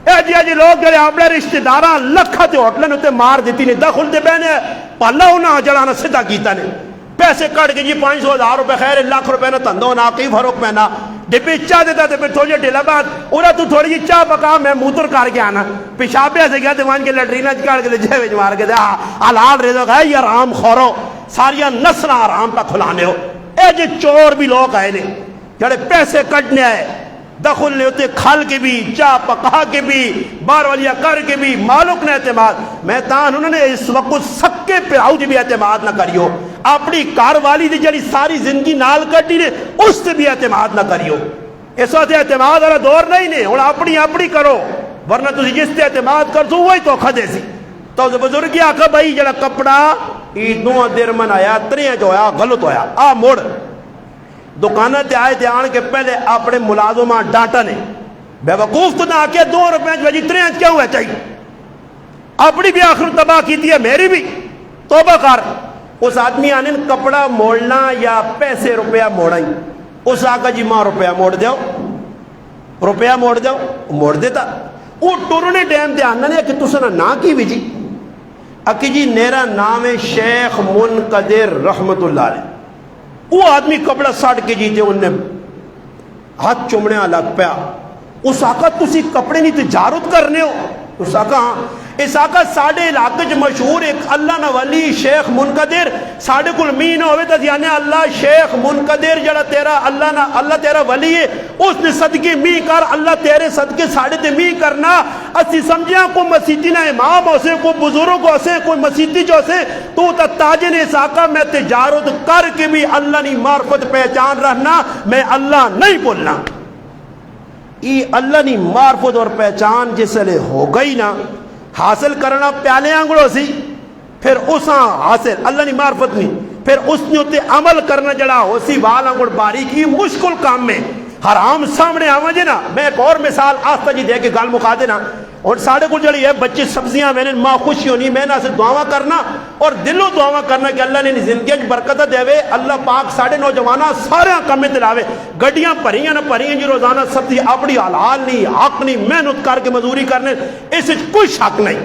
اے جی لوگ جڑے اپنے رشتہ داراں لکھا تے ہوٹلن تے مار دیتی نے دخل تے بہنے پالا انہاں جڑانا سدھا کیتا نے پیسے کٹ کے جی 500,000 روپے خیر لاکھ روپے نہ تندو نہ کی فرق پہنا ڈبے چاہ دیتا تے پھر تھوڑی ڈھیلا بات اونا تو تھوڑی جی چاہ پکا میں موتر کار کے آنا پیشابے سے گیا دیوان کے لٹرینہ چکار کے جے ویج مار کے دے حلال ریزو گئے یہ رام خورو ساریا نسل آرام پہ کھلانے ہو اے جی چور بھی لوگ آئے نے جڑے پیسے کٹنے آئے دخل نے ہوتے کھال کے بھی چاہ پکا کے بھی بار والیا کر کے بھی مالک نے اعتماد میں تاں انہوں نے اس وقت سکے پہ آؤ جی بھی اعتماد نہ کریو اپنی کار والی دی جڑی ساری زندگی نال کٹی نے اس سے بھی اعتماد نہ کریو اس وقت اعتماد والا دور نہیں نے اور اپنی کرو ورنہ تسی جس سے اعتماد کر دو وہی تو کھدے سی تو بزرگی آکھا بھائی جڑا کپڑا ایدوں دیر من آیا تریہ جو آیا غلط ہویا آ موڑ دکانہ تے آئے تے آن کے پہلے اپنے ملازمہ ڈاٹا نے بے وقوف تو نہ آکے 2 روپے وجی 3 کیا ہوئے چاہیے اپنی بھی آخر تباہ کی تھی ہے میری بھی توبہ کر اس آدمی آنے کپڑا موڑنا یا پیسے روپیہ موڑائی اس آقا جی ماں روپیہ موڑ دیو موڑ دیتا وہ ٹورنے ڈیم دے آنا نے کہ تسنا نا کی بھی جی اکی جی میرا نام ہے شیخ منقدر رحمت اللہ علیہ وہ آدمی کپڑا ساڑھ کے جیتے انہیں ہاتھ چمڑے لگ پیا اس آقا تسی کپڑے نہیں تجارت کرنے ہو اس آقا ہاں اس آقا ساڑھے علاقے جو مشہور ایک اللہ نہ ولی شیخ منقدر ساڑھے کل مین ہوئے تا یعنی اللہ شیخ منقدر جڑا تیرا اللہ تیرا ولی ہے اس نے صدقے می کر اللہ تیرے صدقے ساڑھے تے می کرنا اسی سمجھیاں کو مسیحی نہ امام ہو سے کوئی بزرگ ہو سے کوئی مسیحی جو سے تو تا تاجن اس آقا میں تجارت کر کے بھی اللہ نہیں معرفت پہچان رہنا میں اللہ نہیں بولنا یہ اللہ نہیں معرفت اور پہچان جس لئے ہو گئی نا حاصل کرنا پیالے آنگڑوں سی پھر اساں حاصل اللہ نہیں معرفت نہیں پھر اس نے ہوتے عمل کرنا جڑا ہو سی وال آنگڑ باری کی مشکل کام میں حرام سامنے آواں جے نا میں ایک اور مثال آستا جی دے کے گال مقا دینا اور ساڑھے کو جڑی ہے بچے سبزیاں میں نے ماں خوشی ہونی میں نہ سے دعاواں کرنا اور دلوں دعاواں کرنا کہ اللہ نے زندگی برکتہ دے وے اللہ پاک ساڑھے نوجوانہ سارے کم میں دلاوے گڈیاں پریاں نہ پریاں جی روزانہ سبزی اپنی حلال نہیں حق نہیں محنت کر کے مزوری کرنے اس کوئی شک نہیں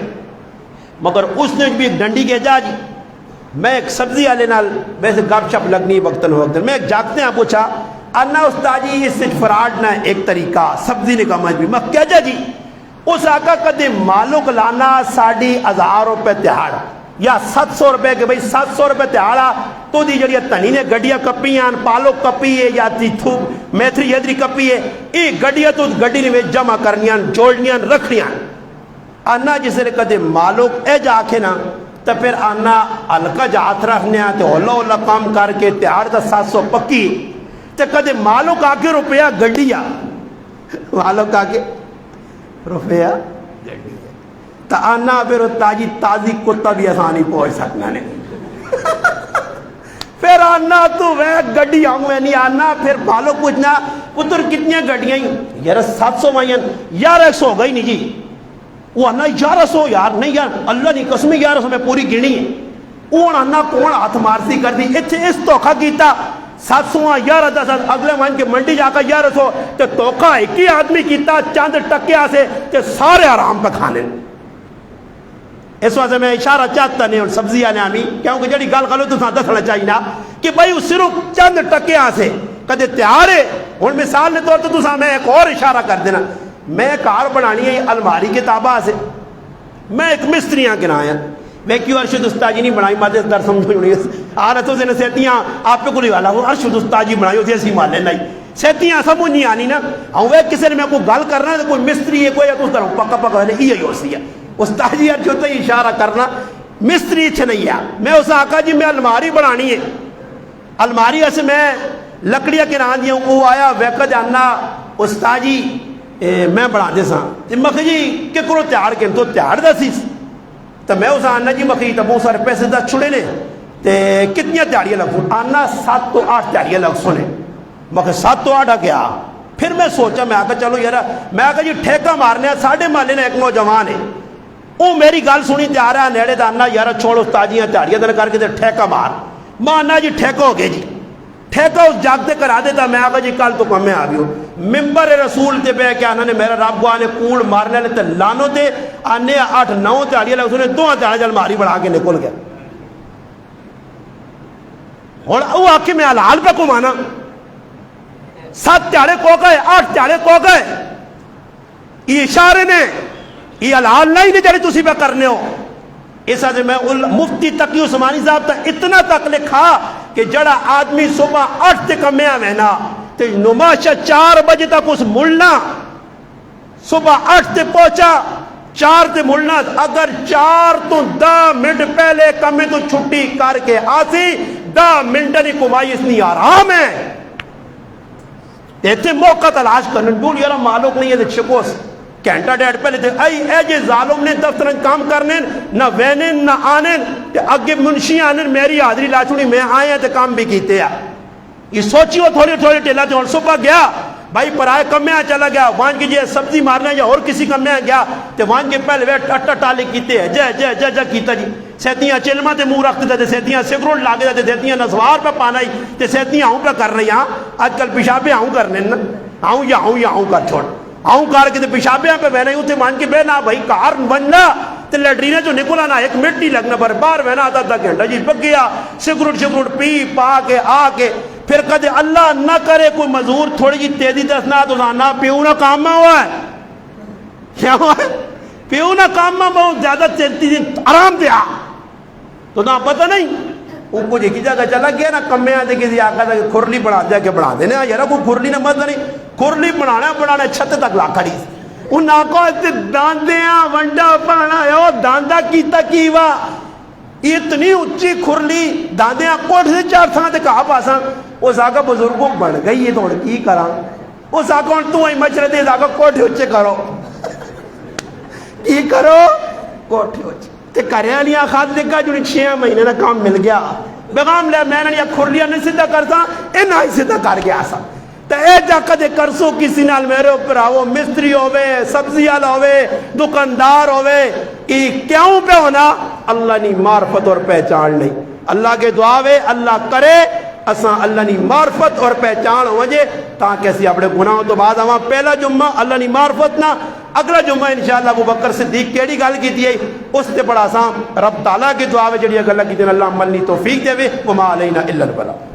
مگر اس نے بھی ایک ڈنڈی کے جا جی میں ایک سبزی والے نال ویسے گپ شپ لگنی وقتاً وقتاً میں ایک جاگتے ہیں پوچھا انا استاجی اس سے فراڈ نہ ایک طریقہ سبزی نے کہا بھی میں کیا جا جی اس آقا کدے مالک لانا 1000 روپے تہاڑا یا 700 روپے کہ بھئی 700 روپے تہاڑا تو دی جڑی تنی نے گڈیاں کپیاں پالو کپیے یا تھی میتھری یدری کپیے ای گڈیاں تو گڈی نے جمع کرنیاں جوڑنیاں رکھنیاں آنا جسے کدے مالک اے جا کے نا تو پھر آنا ہلکا جات رکھنے تو اللہ اللہ کام کر کے تہاڑ تا 700 پکی تے کدے مالو کا کے روپیہ گڈیا مالو کا کے روپیہ گڈیا تا آنا پھر تاجی تازی کتا بھی آسانی پہنچ سکنا نے پھر آنا تو وہ گڈی آؤں میں نہیں آنا پھر مالو پوچھنا پتر کتنی گڈیاں یار 700 مائن یار 100 ہو گئی نہیں جی وہ آنا 1100 یار نہیں یار اللہ نہیں قسم 1100 میں پوری گنی ہے وہ آنا کون ہاتھ مارسی کر دی اتنے اس دھوکھا کیتا 700 11 10 اگلے مہینے کے منڈی جا کر 1100 تے دھوکھا ایک ہی آدمی کیتا چند ٹکیا سے تے سارے آرام پہ کھانے اس واسطے میں اشارہ چاہتا نہیں اور سبزی آنے آمی کیونکہ جڑی گل غلط تو دسنا چاہیے نا کہ بھائی صرف چند ٹکیا سے کدے تیار ہے ہوں مثال نے طور تو میں ایک اور اشارہ کر دینا میں کار بنانی ہے الماری کتابہ سے میں ایک مستریاں گنایا میں کیوں ارشد استاجی نہیں بنائی مادے در سمجھو نہیں آ رہے تو سے سیتیاں آپ پہ کوئی والا ہو ارشد استاجی بنائی ہوتی ایسی مالے نہیں سیتیاں سمجھ نہیں آنی نا ہوں وہ کسی نے میں کوئی گل کرنا ہے کوئی مستری ہے کوئی تو اس طرح پکا پکا ہے یہ ہو سی ہے استاجی جو تو اشارہ کرنا مستری اچھے نہیں ہے میں اسے آقا جی میں الماری بنانی ہے الماری ایسے میں لکڑیاں گرا دیا وہ آیا ویکا جانا استاجی میں بنا دے سا مکھ جی کہ کرو تیار کے تو تیار دا سی تو میں اسے آنا جی مکھی تو بہت سارے پیسے دا چھڑے نے تے کتنی تیاریاں لگ سن آنا 7 تو 8 تیاریاں لگ سنے مکھ 7 تو 8 آ گیا پھر میں سوچا میں آکا چلو یار میں آکا جی ٹھیکہ مارنے ساڑھے مالے نے ایک نوجوان ہے وہ میری گل سنی تیار ہے نیڑے دانا یار چھوڑ استاجیاں تیاریاں دن کر کے ٹھیکہ مار میں آنا جی ٹھیکہ ہو گئے جی ٹھیکہ اس جاگتے کرا دیتا میں آگا جی کل تو کم میں آگیو ممبر رسول تے بے کہ آنا نے میرا رب کو آنے کوڑ مارنے لے تے لانو تے آنے 8 9 تیاریاں لے اس نے 2 تیاریاں جل ماری بڑھا کے نکل گیا اور وہ آکے میں حلال پہ کو مانا 7 تیارے کو گئے 8 تیارے کو گئے یہ اشارے نے یہ حلال نہیں نے جڑی تسی پہ کرنے ہو اس وجہ میں مفتی تقی عثمانی صاحب تا اتنا تک لکھا کہ جڑا آدمی صبح 8 تے کمیا وینا تے نماشا 4 بجے تک اس ملنا صبح 8 تے پہنچا 4 تے ملنا اگر 4 تو 10 منٹ پہلے کمے تو چھٹی کر کے آسی 10 منٹ نہیں کمائی اس نہیں آرام ہے تے موقع تلاش کرنے دول یارا معلوم نہیں ہے تے شکوس گھنٹہ ڈیڑھ پہلے تھے اے جے ظالم نے دفتر کام کرنے نہ وینے نہ آنے اگے منشی آنے میری حاضری لا چھوڑی میں آئے ہیں تے کام بھی کیتے ہیں یہ سوچی ہو تھوڑی تھوڑی ٹیلا تھے اور صبح گیا بھائی پرائے کم میں چلا گیا وہاں کی جے سبزی مارنا یا اور کسی کم میں گیا تے وہاں کے پہلے وے ٹٹا ٹالے کیتے ہیں جے کیتا جی سیتیاں چلمہ تے منہ رکھتے تھے سیتیاں سگروٹ لاگے تھے سیتیاں نسوار پہ پانائی تے سیتیاں ہوں پہ کر رہی ہیں آج کل پیشابے ہوں کرنے ہوں یا ہوں کر چھوڑ آؤں کار کے پیشابیاں پہ بہنا ہی اتنے مان کے بہنا بھائی کار بننا تے لیٹرینے جو نکلا نا 1 منٹ نہیں لگنا پر بار بہنا آدھا گھنٹہ جی پک گیا سگروٹ پی پا کے آ کے پھر کدے اللہ نہ کرے کوئی مزدور تھوڑی جی تیزی دسنا تو نہ پیو نہ کام میں ہوا ہے کیا ہوا ہے پیو نہ کام میں بہت زیادہ تیزی آرام دیا تو نہ پتہ نہیں وہ کچھ ایک جگہ چلا گیا نا کم میں آتے کسی آقا تھا کہ کھرلی بنا دیا کہ بنا دینا یارا کوئی کھرلی نہ مت نہیں کھرلی بنانا چھت تک لا کھڑی ان آقا اتنے داندیاں ونڈا پانا ہے وہ داندہ کیتا کیوا اتنی اچھی کھرلی داندیاں کوٹ سے 4 ساں تے کہا پاساں اس آقا بزرگوں بڑھ گئی یہ توڑ کی کرا اس آقا تو ہی مچ رہے تھے اس آقا کوٹھے اچھے کرو کی کرو کوٹھے اچھے تے کریا نہیں آخات دیکھا جو 6 مہینے نا کام مل گیا بیغام لے میں نے یہ کھرلیاں نہیں سیدھا کرتا انہا ہی سیدھا کر گیا سا تے اے جا کدے کرسو کسی نال میرے اوپر آو مستری ہوئے سبزی والا ہوئے دکاندار ہوئے کیوں پہ ہونا اللہ نہیں معرفت اور پہچان نہیں اللہ کے دعا وے اللہ کرے اساں اللہ نہیں معرفت اور پہچان ہو جے تاکہ اسی اپنے گناہوں تو بعد ہماں پہلا جمعہ اللہ نہیں معرفت نہ اگلا جمعہ انشاءاللہ ابو بکر صدیق کیڑی گل کی ہے اس سے بڑا آسان رب تعالیٰ کی دعا وے جڑی گل کی اللہ عمل نہیں توفیق دے وے وما علینا الا البلاغ